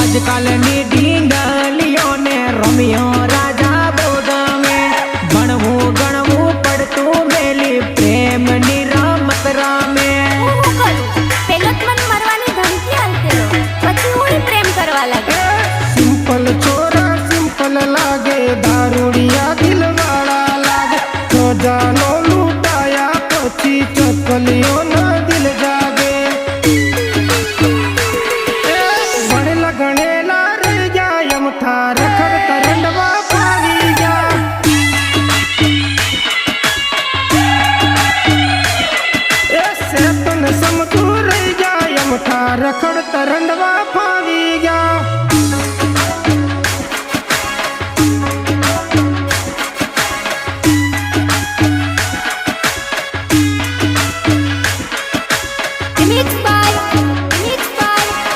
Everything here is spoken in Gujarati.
આજકાલની ઢીંગલીઓને રોમિયો રાજા બહુ ગમે. ભણવું ગણવું પડતું મેલી પ્રેમની રમત રમે. પેલો જ મને મરવાની ધમકી આલતેલો, પછી હું પ્રેમ કરવા લાગે. સિમ્પલ છોરા સિમ્પલ લાગે, દારૂડિયા દિલવાળા લાગે. ખજાનો લૂંટાયા પછી ચકલીઓના દિલ જાગે. ભણેલા ગણેલા રહી ગયા યમથા રખડતા રંડવા ફાવી ગયા. એ શેતન સમતું રહી ગયા યમથા રખડતા રંડવા ફાવી ગયા.